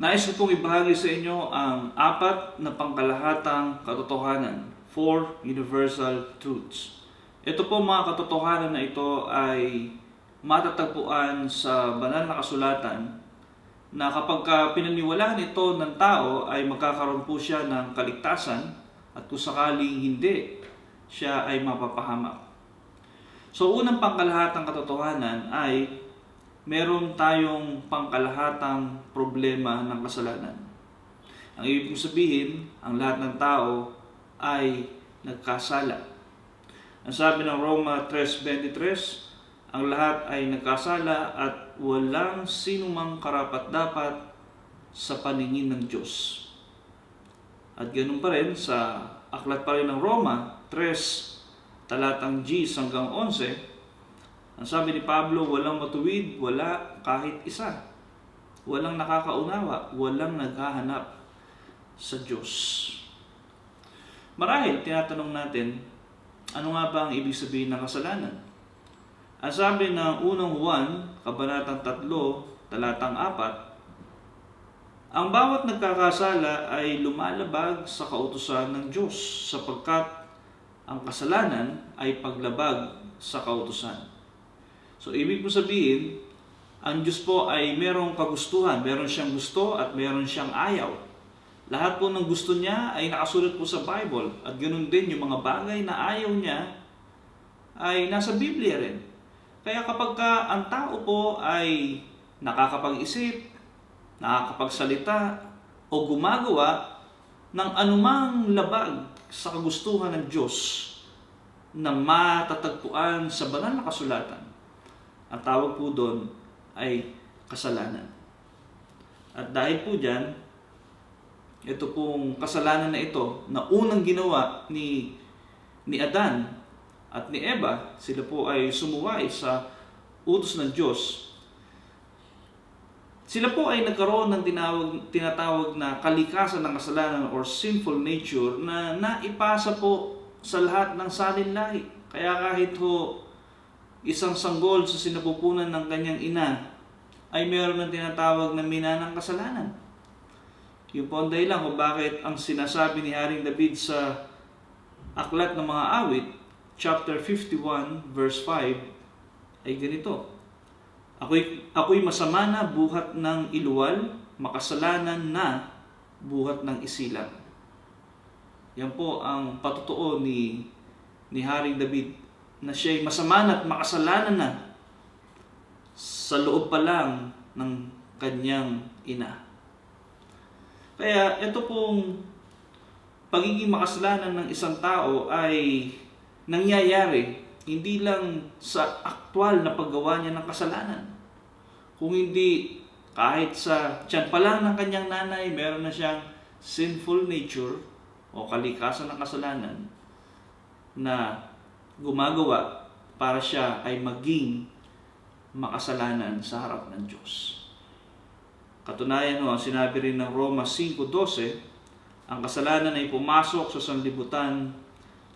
Nais ko pong ibahagi sa inyo ang apat na pangkalahatang katotohanan, 4 universal truths. Ito po mga katotohanan na ito ay matatagpuan sa banal na kasulatan na kapag pinaniwalaan ito ng tao ay magkakaroon po siya ng kaligtasan at kung sakaling hindi, siya ay mapapahamak. So unang pangkalahatang katotohanan ay meron tayong pangkalahatang problema ng kasalanan. Ang ibig sabihin, ang lahat ng tao ay nagkasala. Ang sabi ng Roma 3:23, ang lahat ay nagkasala at walang sinumang karapat-dapat sa paningin ng Diyos. At ganun pa rin sa aklat pa rin ng Roma 3, talatang G hanggang 11, ang sabi ni Pablo, walang matuwid, wala kahit isa. Walang nakakaunawa, walang naghahanap sa Diyos. Marahil, tinatanong natin, ano nga ba ang ibig sabihin ng kasalanan? Ang sabi ng unang Juan, kabanatang 3, talatang 4, ang bawat nagkakasala ay lumalabag sa kautusan ng Diyos sapagkat ang kasalanan ay paglabag sa kautusan. So, ibig po sabihin, ang Diyos po ay merong kagustuhan, meron siyang gusto at meron siyang ayaw. Lahat po ng gusto niya ay nakasulat po sa Bible at ganoon din yung mga bagay na ayaw niya ay nasa Biblia rin. Kaya kapag ang tao po ay nakakapag-isip, nakakapagsalita o gumagawa ng anumang labag sa kagustuhan ng Diyos na matatagpuan sa banal na kasulatan, ang tawag po doon ay kasalanan. At dahil po dyan, ito pong kasalanan na ito na unang ginawa ni Adan at ni Eva, sila po ay sumuway sa utos ng Diyos. Sila po ay nagkaroon ng tinatawag na kalikasan ng kasalanan or sinful nature na naipasa po sa lahat ng salinlahi. Kaya kahit ho isang sanggol sa sinapupunan ng kanyang ina ay mayroon ng tinatawag na mina ng kasalanan. Yung po ang dahilan kung bakit ang sinasabi ni Haring David sa Aklat ng Mga Awit, chapter 51, verse 5, ay ganito. Ako'y masama na buhat ng iluwal, makasalanan na buhat ng isilang. Yan po ang patutuo ni Haring David, na siya'y masama at makasalanan na sa loob pa lang ng kanyang ina. Kaya ito pong pagiging makasalanan ng isang tao ay nangyayari hindi lang sa aktwal na paggawa niya ng kasalanan. Kung hindi kahit sa tiyan pa lang ng kanyang nanay, meron na siyang sinful nature o kalikasan ng kasalanan na gumagawa para siya ay maging makasalanan sa harap ng Diyos. Katunayan ang sinabi rin ng Roma 5:12, ang kasalanan ay pumasok sa sanlibutan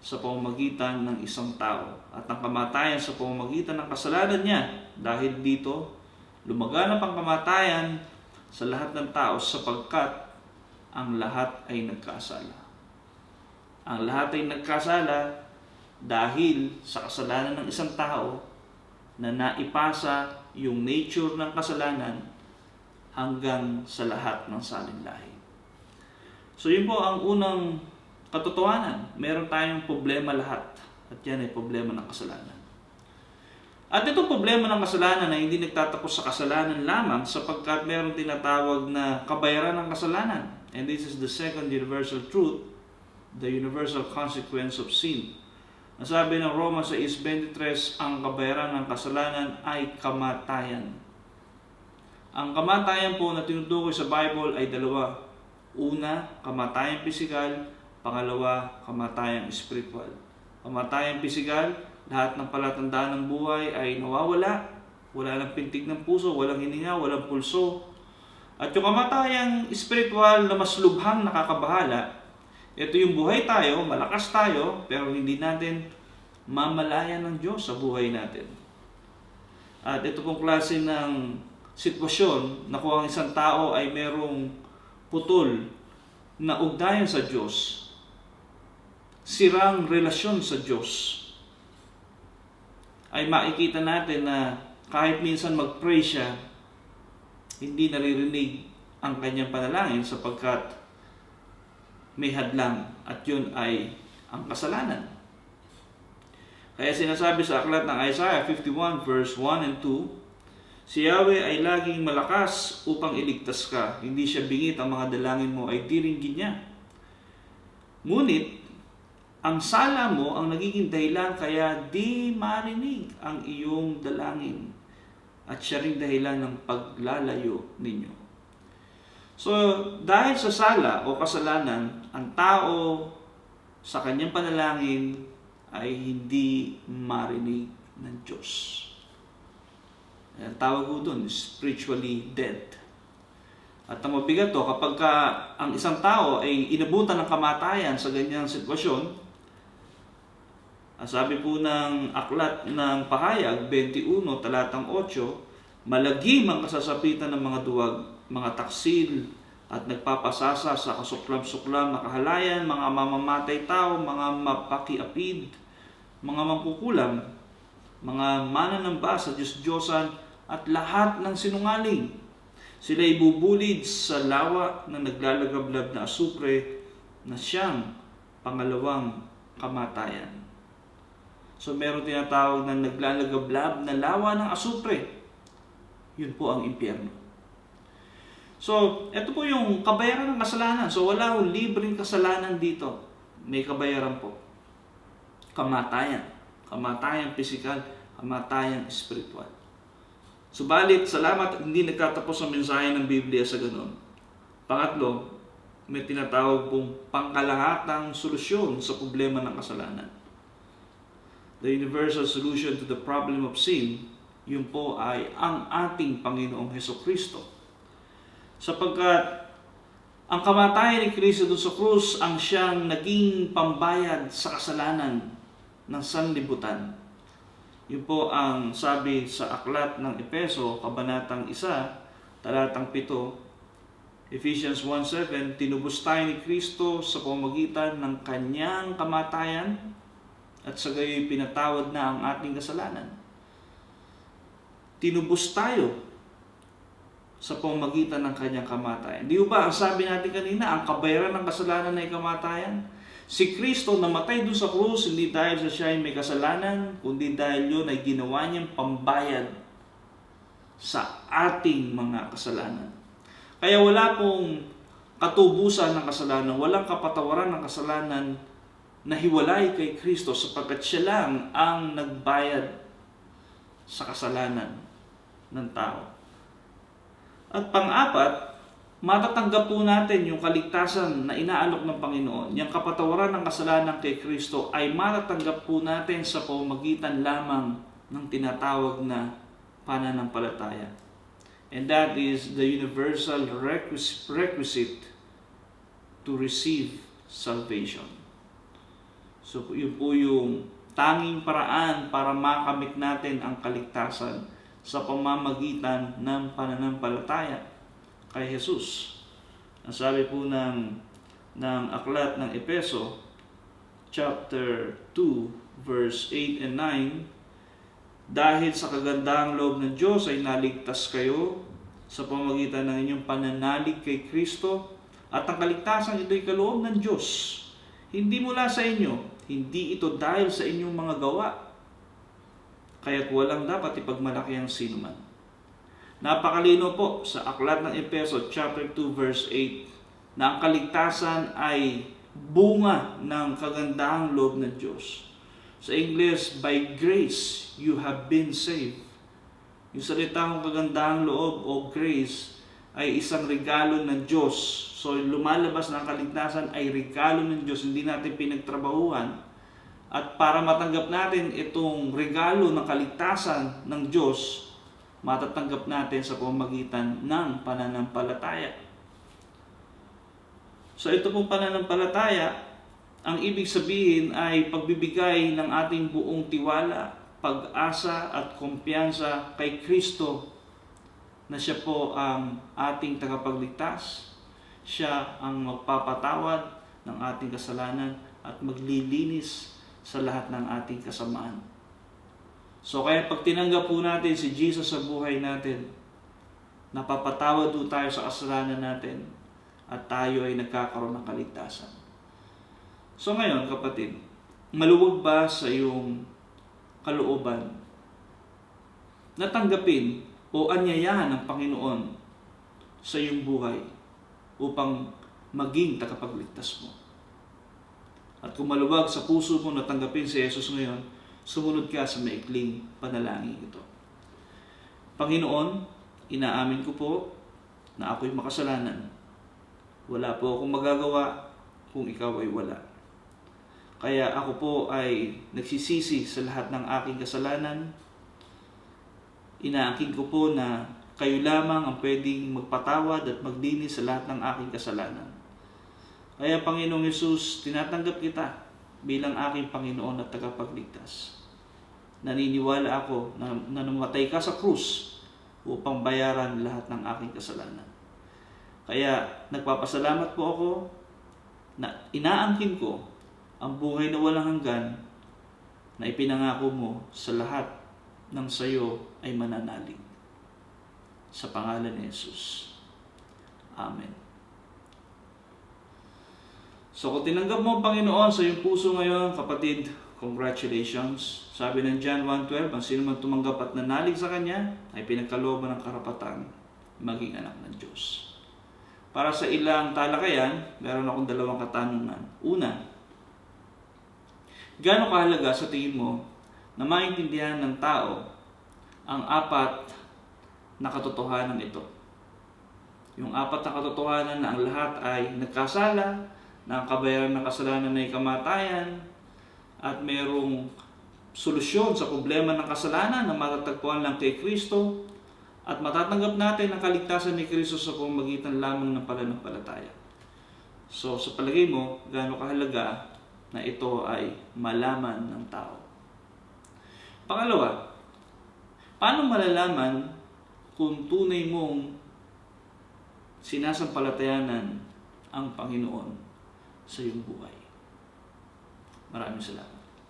sa pamamagitan ng isang tao at ang kamatayan sa pamamagitan ng kasalanan niya. Dahil dito, lumaganap ang kamatayan sa lahat ng tao sapagkat ang lahat ay nagkasala. Ang lahat ay nagkasala dahil sa kasalanan ng isang tao na naipasa yung nature ng kasalanan hanggang sa lahat ng salinlahi. So yun po ang unang katotohanan. Meron tayong problema lahat at yan ay problema ng kasalanan. At itong problema ng kasalanan ay hindi nagtatapos sa kasalanan lamang sapagkat meron tinatawag na kabayaran ng kasalanan. And this is the second universal truth, the universal consequence of sin. Ang sabi ng Roma 6:23, ang kabayaran ng kasalanan ay kamatayan. Ang kamatayan po na tinutukoy sa Bible ay dalawa. Una, kamatayang pisikal. Pangalawa, kamatayang spiritual. Kamatayang pisikal, lahat ng palatandaan ng buhay ay nawawala. Wala nang pintig ng puso, walang hininga, walang pulso. At yung kamatayang spiritual na mas lubhang nakakabahala, ito yung buhay tayo, malakas tayo, pero hindi natin mamalayan ng Diyos sa buhay natin. At ito pong klase ng sitwasyon na kung ang isang tao ay merong putol na ugnayan sa Diyos, sirang relasyon sa Diyos, ay makikita natin na kahit minsan mag-pray siya, hindi naririnig ang kanyang panalangin sapagkat may hadlang, at yun ay ang kasalanan. Kaya sinasabi sa aklat ng Isaiah 51 verse 1 and 2, si Yahweh ay laging malakas upang iligtas ka. Hindi siya bingit, ang mga dalangin mo ay diringgin niya. Ngunit, ang sala mo ang nagiging dahilan kaya di marinig ang iyong dalangin. At siya ring dahilan ng paglalayo ninyo. So, dahil sa sala o kasalanan, ang tao sa kanyang panalangin ay hindi marinig ng Diyos. Ang tawag ko doon, spiritually dead. At ang mabigat to, kapag ang isang tao ay inabutan ng kamatayan sa ganyang sitwasyon, ang sabi po ng aklat ng Pahayag 21, talatang 8, malagim ang kasasapitan ng mga duwag, mga taksil at nagpapasasa sa kasuklam-suklam na kahalayan, mga mamamatay tao, mga mapakiapid, mga mangkukulam, mga mananamba sa Diyos-Diyosan at lahat ng sinungaling. Sila ibubulid sa lawa na naglalagablab na asupre na siyang pangalawang kamatayan. So meron tinatawag na naglalagablab na lawa ng asupre. Yun po ang impyerno. So, ito po yung kabayaran ng kasalanan. So, wala yung libreng kasalanan dito. May kabayaran po. Kamatayan. Kamatayan pisikal, kamatayan espiritual. Subalit, salamat, hindi nagtatapos ang mensahe ng Biblia sa ganun. Pangatlo, may tinatawag pong pangkalahatang solusyon sa problema ng kasalanan. The universal solution to the problem of sin, yun po ay ang ating Panginoong Hesukristo. Sapagkat ang kamatayan ni Kristo doon sa krus ang siyang naging pambayad sa kasalanan ng sanlibutan. Yun po ang sabi sa aklat ng Efeso, kabanatang 1, talatang 7, Ephesians 1:7, tinubos tayo ni Kristo sa pamamagitan ng kanyang kamatayan at sa gayoy pinatawad na ang ating kasalanan. Tinubos tayo sa pamamagitan ng kanyang kamatayan. Di ba, ang sabi natin kanina, ang kabayaran ng kasalanan ay kamatayan. Si Kristo namatay doon sa krus, hindi dahil sa siya ay may kasalanan, kundi dahil yun ay ginawa niyang pambayad sa ating mga kasalanan. Kaya wala pong katubusan ng kasalanan, walang kapatawaran ng kasalanan na hiwalay kay Kristo sapagkat siya lang ang nagbayad sa kasalanan ng tao. At pang-apat, matatanggap po natin yung kaligtasan na inaalok ng Panginoon. Yung kapatawaran ng kasalanan kay Kristo ay matatanggap po natin sa pamamagitan lamang ng tinatawag na pananampalataya. And that is the universal requisite to receive salvation. So yun po yung tanging paraan para makamit natin ang kaligtasan sa pamamagitan ng pananampalataya kay Jesus. Ang sabi po ng aklat ng Efeso, chapter 2, verse 8 and 9, dahil sa kagandahang loob ng Diyos ay naligtas kayo sa pamamagitan ng inyong pananalig kay Kristo, at ang kaligtasan ito ay kaloob ng Diyos. Hindi mula sa inyo, hindi ito dahil sa inyong mga gawa, kaya't walang dapat ipagmalaki ang sinuman. Napakalino po sa aklat ng Efeso chapter 2 verse 8 na ang kaligtasan ay bunga ng kagandahang loob ng Diyos. Sa English, by grace you have been saved. Yung salitang kagandahang loob o grace ay isang regalo ng Diyos. So lumalabas na ang kaligtasan ay regalo ng Diyos, hindi natin pinagtrabahuhan. At para matanggap natin itong regalo ng kaligtasan ng Diyos, matatanggap natin sa pamamagitan ng pananampalataya. So ito pong pananampalataya, ang ibig sabihin ay pagbibigay ng ating buong tiwala, pag-asa at kumpiyansa kay Kristo na siya po ang ating tagapagligtas. Siya ang magpapatawad ng ating kasalanan at maglilinis sa lahat ng ating kasamaan. So kaya pag tinanggap po natin si Jesus sa buhay natin, napapatawad po tayo sa kasalanan natin at tayo ay nagkakaroon ng kaligtasan. So ngayon kapatid, maluwag ba sa iyong kalooban na tanggapin o anyayahan ng Panginoon sa iyong buhay upang maging tagapagligtas mo? At kung maluwag sa puso mo na tanggapin si Jesus ngayon, sumunod ka sa maikling panalangin ito. Panginoon, inaamin ko po na ako'y makasalanan. Wala po akong magagawa kung ikaw ay wala. Kaya ako po ay nagsisisi sa lahat ng aking kasalanan. Inaangkin ko po na kayo lamang ang pwedeng magpatawad at maglinis sa lahat ng aking kasalanan. Kaya Panginoong Hesus, tinatanggap kita bilang aking Panginoon at tagapagligtas. Naniniwala ako na namatay ka sa krus upang bayaran lahat ng aking kasalanan. Kaya nagpapasalamat po ako na inaangkin ko ang buhay na walang hanggan na ipinangako mo sa lahat ng sayo ay mananalig. Sa pangalan ni Jesus. Amen. So kung tinanggap mo ang Panginoon sa iyong puso ngayon, kapatid, congratulations. Sabi ng John 1:12, ang sino man tumanggap at nanalig sa Kanya ay pinagkalooban ng karapatan maging anak ng Diyos. Para sa ilang talakayan, meron akong dalawang katanungan. Una, gaano kahalaga sa tingin mo na maintindihan ng tao ang apat na katotohanan ito? Yung apat na katotohanan na ang lahat ay nagkasala, na ang kabayaran ng kasalanan ay kamatayan, at mayroong solusyon sa problema ng kasalanan na matatagpuan lang kay Kristo, at matatanggap natin ang kaligtasan ni Kristo sa pamamagitan lamang ng pananampalataya. So sa palagay mo, gaano kahalaga na ito ay malaman ng tao? Pangalawa, paano malalaman kung tunay mong sinasampalatayanan ang Panginoon sa iyong buhay? Maraming salamat.